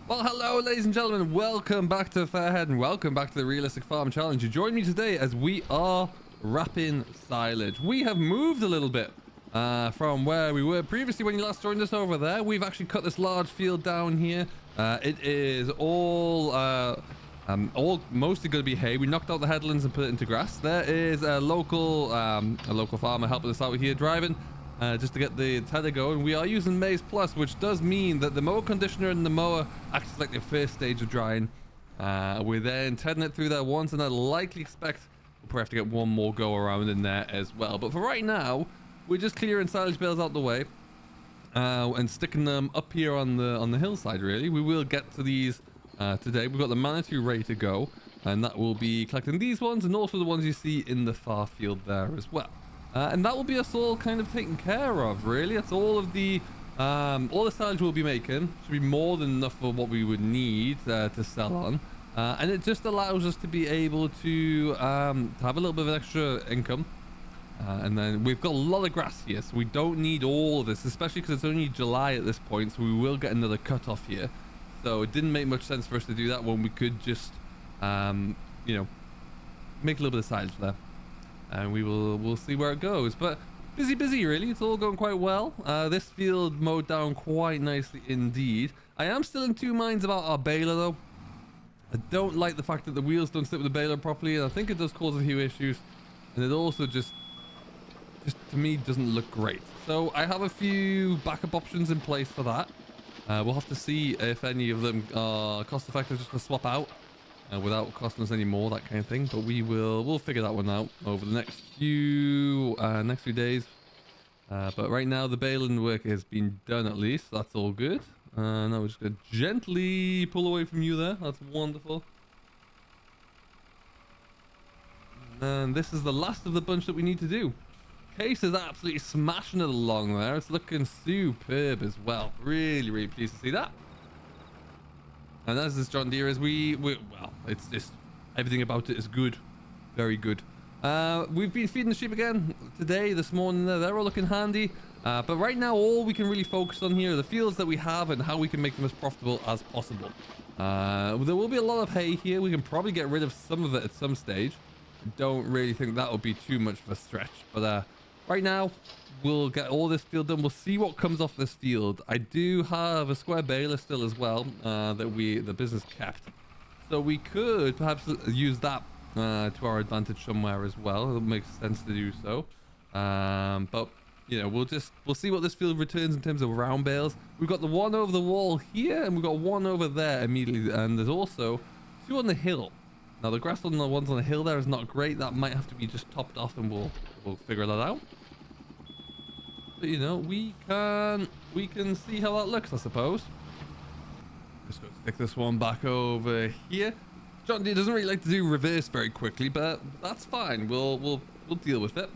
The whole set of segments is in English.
Well, hello, ladies and gentlemen. Welcome back to Fairhead and welcome back to the Realistic Farm Challenge. You join me today as we are wrapping silage. We have moved a little bit from where we were previously when you last joined us over there. We've actually cut this large field down here. It is all mostly going to be hay. We knocked out the headlands and put it into grass. There is a local farmer helping us out here driving. Just to get the tether going. We are using Maize Plus, which does mean that the mower conditioner and the mower acts like the first stage of drying. We're then tedding it through there once, and I likely expect we'll probably have to get one more go around in there as well. But for right now, we're just clearing silage bales out the way and sticking them up here on the hillside. Really, we will get to these today. We've got the Manitou ready to go, and that will be collecting these ones and also the ones you see in the far field there as well. And that will be us all kind of taken care of, really. That's all of the silage we'll be making. Should be more than enough for what we would need to sell on. And it just allows us to be able to have a little bit of extra income. And then we've got a lot of grass here, so we don't need all of this, especially because it's only July at this point, so we will get another cut off here. So it didn't make much sense for us to do that when we could just, you know, make a little bit of silage there. And we'll see where it goes. But busy really. It's all going quite well. This field mowed down quite nicely indeed. I am still in two minds about our baler though. I don't like the fact that the wheels don't sit with the baler properly, and I think it does cause a few issues, and it also just to me doesn't look great. So I have a few backup options in place for that. We'll have to see if any of them are cost effective just to swap out without costing us any more, that kind of thing. But we'll figure that one out over the next few days. But right now the baling work has been done, at least that's all good. Now we're just gonna gently pull away from you there. That's wonderful. And this is the last of the bunch that we need to do. Case is absolutely smashing it along there. It's looking superb as well. Really pleased to see that. And as this John Deere is, well, it's just everything about it is good, very good. We've been feeding the sheep again today, this morning. They're all looking handy. But right now, all we can really focus on here are the fields that we have and how we can make them as profitable as possible. There will be a lot of hay here. We can probably get rid of some of it at some stage. I don't really think that would be too much of a stretch. But right now, we'll get all this field done. We'll see what comes off this field. I do have a square baler still as well that the business kept, so we could perhaps use that to our advantage somewhere as well. It makes sense to do so. But you know, we'll see what this field returns in terms of round bales. We've got the one over the wall here, and we've got one over there immediately, and there's also two on the hill. Now the grass on the ones on the hill there is not great. That might have to be just topped off, and we'll figure that out. But you know, we can see how that looks, I suppose. Just go stick this one back over here. John Deere doesn't really like to do reverse very quickly, but that's fine. We'll deal with it.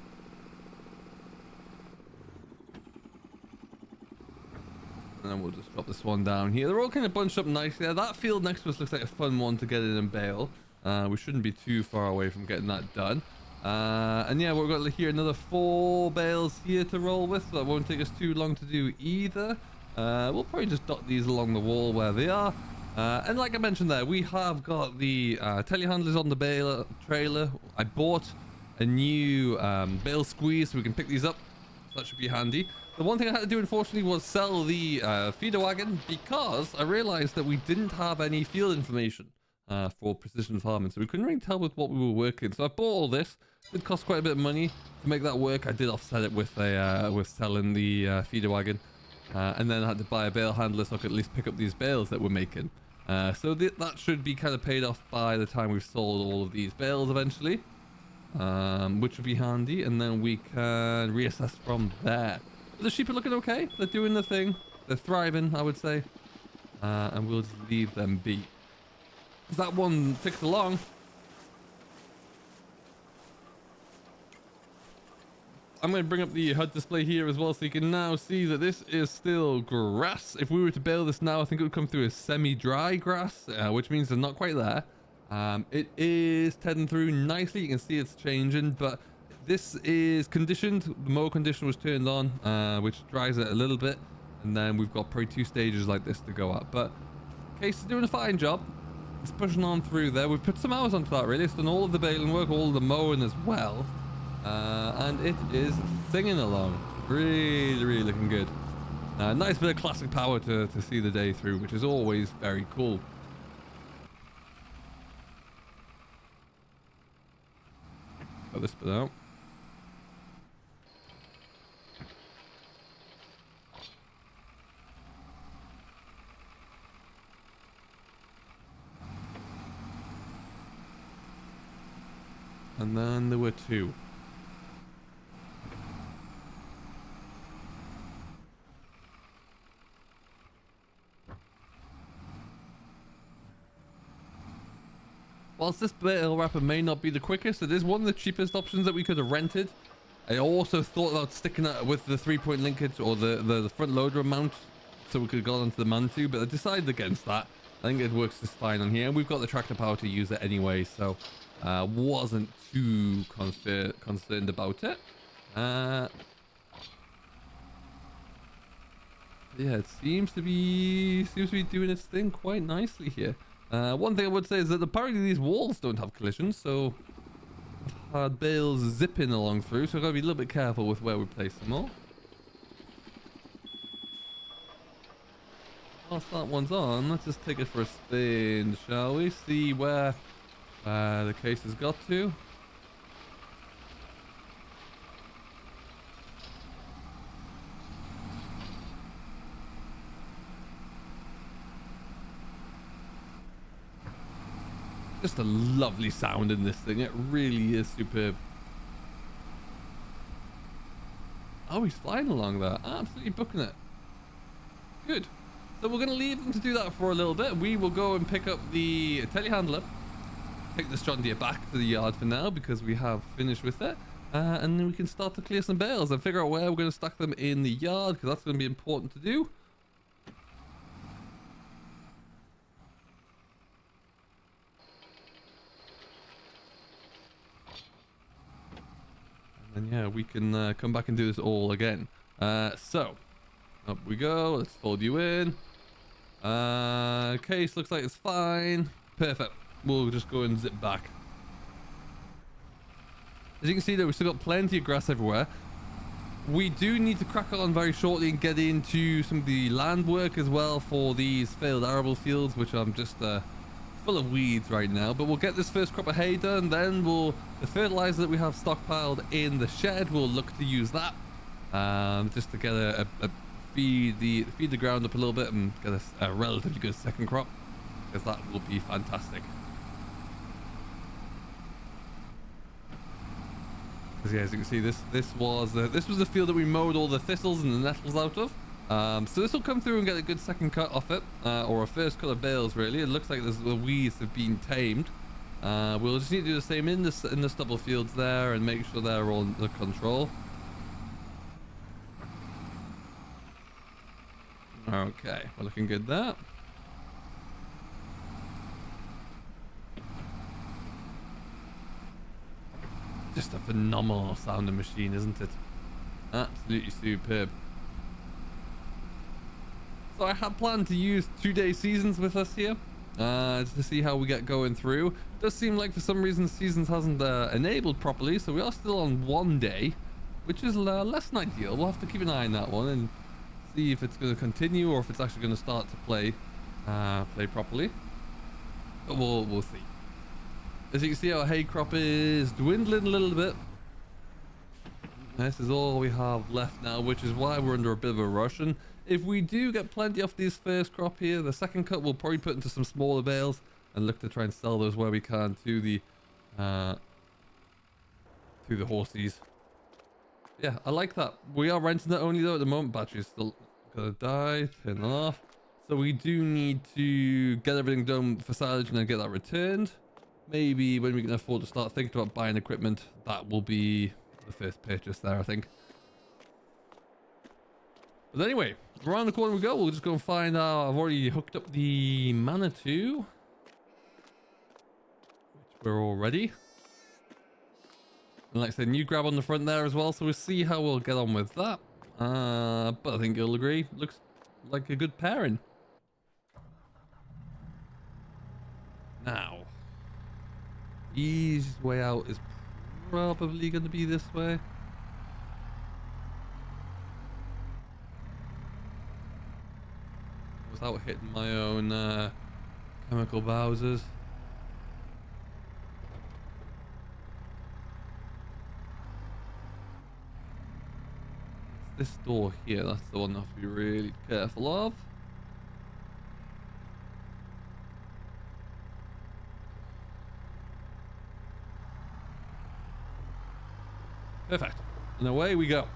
And then we'll just drop this one down here. They're all kind of bunched up nicely. That field next to us looks like a fun one to get in and bale. We shouldn't be too far away from getting that done. And yeah, we've got here another 4 bales here to roll with, so that won't take us too long to do either. We'll probably just dot these along the wall where they are. And like I mentioned there, we have got the telehandlers on the baler trailer. I bought a new bale squeeze so we can pick these up, so that should be handy. The one thing I had to do, unfortunately, was sell the feeder wagon, because I realized that we didn't have any field information for precision farming, so we couldn't really tell with what we were working. So I bought all this. It cost quite a bit of money to make that work. I did offset it with selling the feeder wagon, and then I had to buy a bale handler so I could at least pick up these bales that we're making. So that should be kind of paid off by the time we've sold all of these bales eventually, which would be handy, and then we can reassess from there. But the sheep are looking okay. They're doing the thing. They're thriving, I would say, and we'll just leave them be. As that one ticks along, I'm going to bring up the HUD display here as well, so you can now see that this is still grass. If we were to bale this now, I think it would come through as semi-dry grass, which means they're not quite there. It is tedding through nicely. You can see it's changing, but this is conditioned. The mower conditioner was turned on, which dries it a little bit, and then we've got probably 2 stages like this to go at. But Case is doing a fine job. It's pushing on through there. We've put some hours onto that really. It's done all of the baling work, all of the mowing as well. And it is singing along. Really, really looking good. Nice bit of classic power to see the day through, which is always very cool. Got this bit out. And then there were two. Whilst this bale wrapper may not be the quickest, it is one of the cheapest options that we could have rented. I also thought about sticking it with the 3-point linkage or the front loader mount so we could have gone onto the Mantu, but I decided against that. I think it works just fine on here, and we've got the tractor power to use it anyway, so wasn't too concerned about it. Yeah, it seems to be doing its thing quite nicely here. One thing I would say is that apparently these walls don't have collisions, so I've had bales zipping along through, so I've got to be a little bit careful with where we place them all. Whilst that one's on, let's just take it for a spin, shall we? See where the case has got to. Just a lovely sound in this thing. It really is superb. Oh, he's flying along there. Absolutely booking it. Good. So we're going to leave them to do that for a little bit. We will go and pick up the telehandler. Take this John Deere back to the yard for now because we have finished with it. And then we can start to clear some bales and figure out where we're going to stack them in the yard because that's going to be important to do. And yeah, we can come back and do this all again. So, up we go. Let's fold you in. Case looks like it's fine. Perfect. We'll just go and zip back. As you can see there, we've still got plenty of grass everywhere. We do need to crack on very shortly and get into some of the land work as well for these failed arable fields, which I'm just full of weeds right now. But we'll get this first crop of hay done, then the fertilizer that we have stockpiled in the shed, we'll look to use that just to get feed the ground up a little bit and get a relatively good second crop, because that will be fantastic. Because yeah, as you can see, this was the field that we mowed all the thistles and the nettles out of. So this will come through and get a good second cut off it, or a first cut of bales really. It looks like the weeds have been tamed. We'll just need to do the same in the stubble fields there and make sure they're all under control. Okay, we're looking good there. Just a phenomenal sounding machine, isn't it? Absolutely superb. So I had planned to use 2-day seasons with us here to see how we get going through. It does seem like for some reason seasons hasn't enabled properly, so we are still on 1 day, which is less than ideal. We'll have to keep an eye on that one and see if it's going to continue or if it's actually going to start to play properly. But we'll see. As you can see, our hay crop is dwindling a little bit. This is all we have left now, which is why we're under a bit of a rush. And if we do get plenty off this first crop here, the second cut we'll probably put into some smaller bales and look to try and sell those where we can to the horses. Yeah, I like that. We are renting it only though at the moment. Battery's still gonna die, turn it off. So we do need to get everything done for silage and then get that returned. Maybe when we can afford to start thinking about buying equipment, that will be the first purchase there, I think. But anyway, around the corner we go. We'll just go and find out. I've already hooked up the Manitou, which we're all ready. And like I said, new grab on the front there as well. So we'll see how we'll get on with that. But I think you'll agree, looks like a good pairing. Now, easiest way out is probably going to be this way. Without hitting my own chemical Bowsers. This door here, that's the one I have to be really careful of. Perfect. And away we go.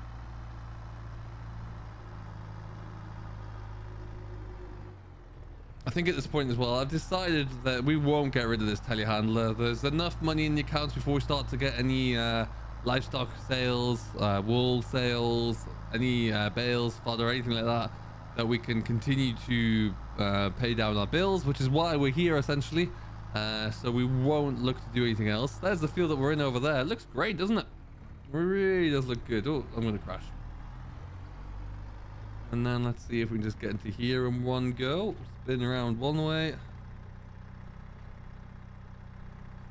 I think at this point as well, I've decided that we won't get rid of this telehandler. There's enough money in the accounts before we start to get any livestock sales, wool sales, any bales, fodder, anything like that, that we can continue to pay down our bills, which is why we're here essentially. So we won't look to do anything else. There's the field that we're in over there. It looks great, doesn't it? It really does look good. Oh, I'm going to crash. And then let's see if we can just get into here in one go. Spin around one way.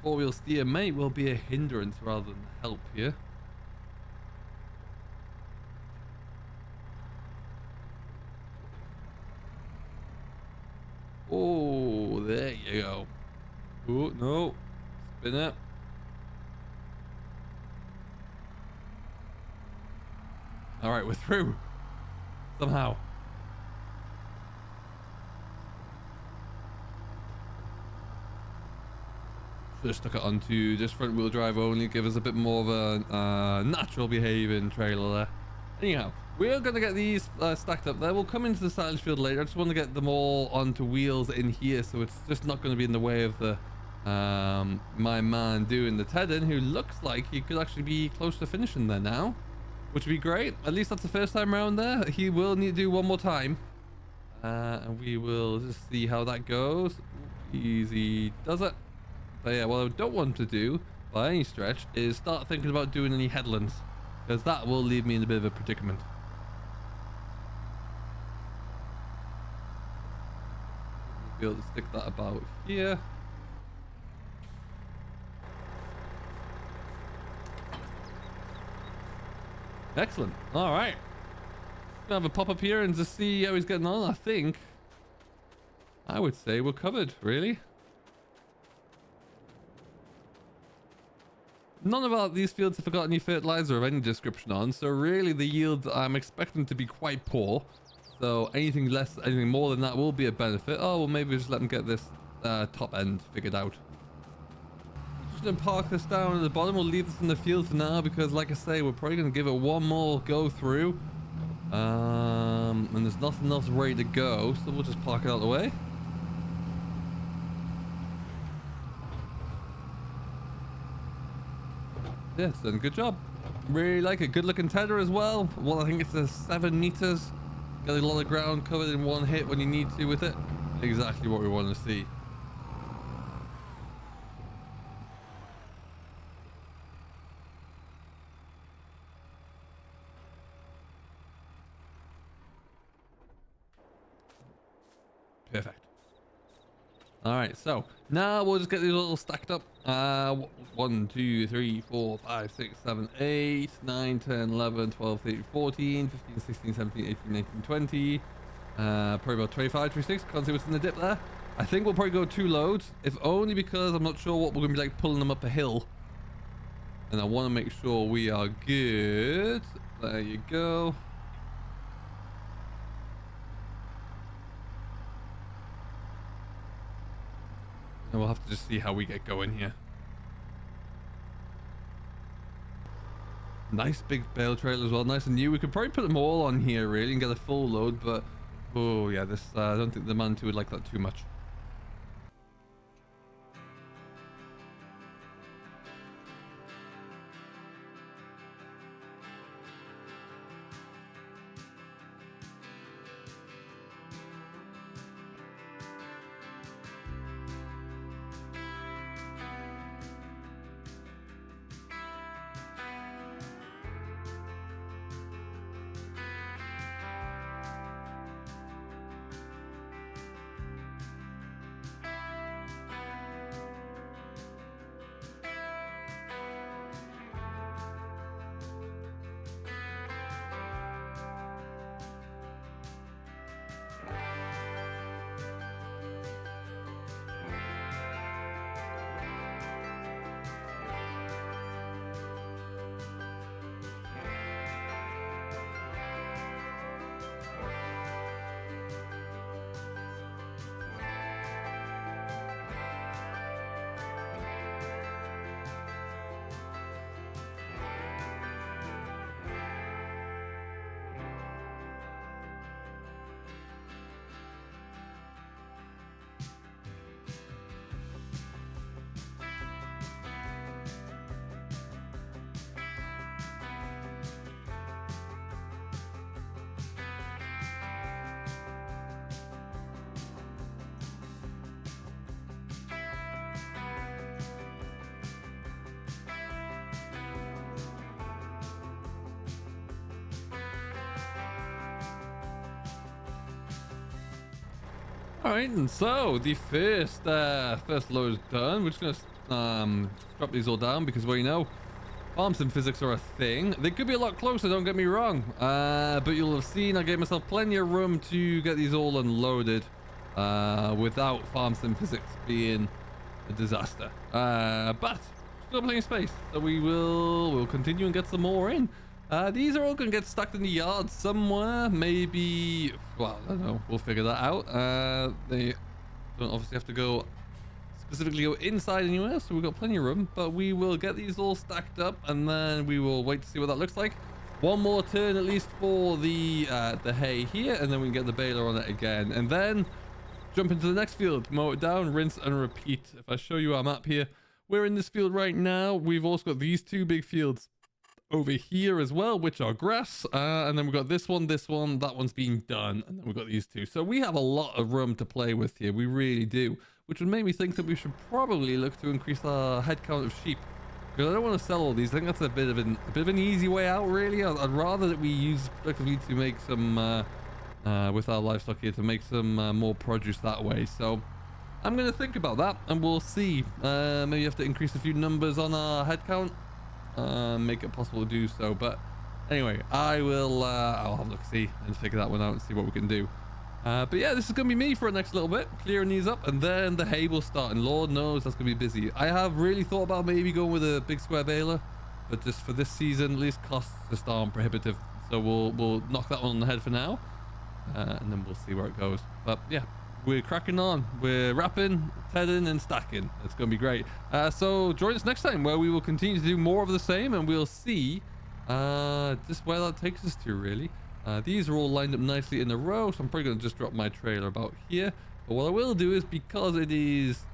Four-wheel steer may well be a hindrance rather than help here. Oh, there you go. Oh, no. Spin it. All right, we're through. Somehow. Should have stuck it onto just front wheel drive only, give us a bit more of a natural behaving trailer there. Anyhow, we're going to get these stacked up there. We'll come into the silage field later. I just want to get them all onto wheels in here, so it's just not going to be in the way of the my man doing the tedding, who looks like he could actually be close to finishing there now, which would be great. At least that's the first time around there. He will need to do one more time, and we will just see how that goes. Easy does it. But yeah, what I don't want to do by any stretch is start thinking about doing any headlands, because that will leave me in a bit of a predicament. We'll be able to stick that about here. Excellent. All right. Gonna have a pop up here and just see how he's getting on. I would say we're covered, really. None of these fields have got any fertilizer of any description on, so really the yield I'm expecting to be quite poor. So anything more than that will be a benefit. Oh, well, maybe just let them get this top end figured out. Just gonna park this down at the bottom. We'll leave this in the field for now because, like I say, we're probably gonna give it one more go through. And there's nothing else ready to go, so we'll just park it out of the way. Yeah, it's done a good job. Really like it. Good looking tether as well. Well, I think it's a 7 meters. Got a lot of ground covered in one hit when you need to with it. Exactly what we want to see. Perfect. All right, so now we'll just get these all stacked up. 1, 2, 3, 4, 5, 6, 7, 8, 9, 10, 11, 12, 13, 14, 15, 16, 17, 18, 19, 20. Probably about 25, 26. Can't see what's in the dip there. I think we'll probably go 2 loads, if only because I'm not sure what we're going to be like pulling them up a hill. And I want to make sure we are good. There you go. And we'll have to just see how we get going here. Nice big bale trailer as well, nice and new. We could probably put them all on here really and get a full load, but oh yeah, this I don't think the Man 2 would like that too much. All right, and so the first load is done. We're just gonna drop these all down because well, you know, farm sim physics are a thing. They could be a lot closer, don't get me wrong. But you'll have seen I gave myself plenty of room to get these all unloaded without farm sim physics being a disaster. But still plenty of space, so we'll continue and get some more in. These are all gonna get stacked in the yard somewhere, maybe. Well, I don't know. We'll figure that out. They don't obviously have to go specifically go inside anywhere, so we've got plenty of room. But we will get these all stacked up, and then we will wait to see what that looks like. One more turn at least for the hay here, and then we can get the baler on it again, and then jump into the next field, mow it down, rinse and repeat. If I show you our map here, we're in this field right now. We've also got these two big fields over here as well, which are grass, and then we've got this one, that one's been done, and then we've got these two. So we have a lot of room to play with here, we really do, which would make me think that we should probably look to increase our head count of sheep, because I don't want to sell all these. I think that's a bit of an easy way out, really. I'd rather that we use productively to make some with our livestock here, to make some more produce that way. So I'm going to think about that, and we'll see. Maybe have to increase a few numbers on our head count, make it possible to do so. But anyway, I'll have a look, see, and figure that one out and see what we can do. But yeah, this is gonna be me for the next little bit, clearing these up, and then the hay will start, and Lord knows that's gonna be busy. I have really thought about maybe going with a big square baler, but just for this season, at least costs just aren't prohibitive, so we'll knock that one on the head for now, and then we'll see where it goes. But yeah, we're cracking on, we're wrapping, tedding, and stacking. It's gonna be great. So join us next time, where we will continue to do more of the same, and we'll see just where that takes us to, really. These are all lined up nicely in a row, so I'm probably going to just drop my trailer about here. But what I will do is, because it is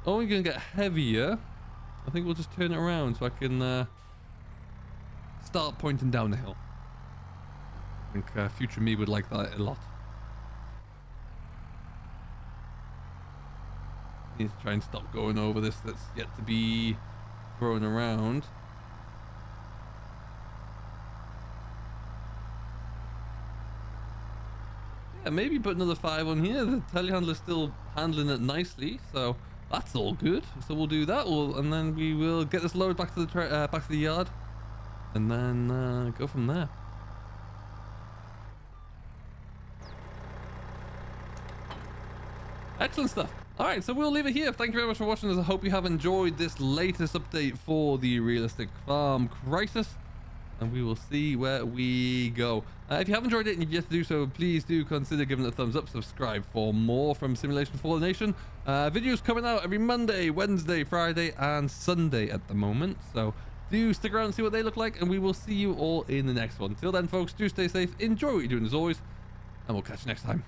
only going to get heavier, I think we'll just turn it around so I can start pointing down the hill. I think future me would like that a lot. Need to try and stop going over this that's yet to be thrown around. Yeah, maybe put another 5 on here. The telehandler's still handling it nicely, so that's all good. So we'll do that, and then we will get this load back to the yard, and then go from there. Excellent stuff. All right, so we'll leave it here. Thank you very much for watching this. I hope you have enjoyed this latest update for the Realistic Farm Crisis, and we will see where we go. If you have enjoyed it and you've yet to do so, please do consider giving it a thumbs up, subscribe for more from Simulation for the Nation. Videos coming out every Monday, Wednesday, Friday, and Sunday at the moment, so do stick around and see what they look like, and we will see you all in the next one. Till then, folks, do stay safe, enjoy what you're doing as always, and we'll catch you next time.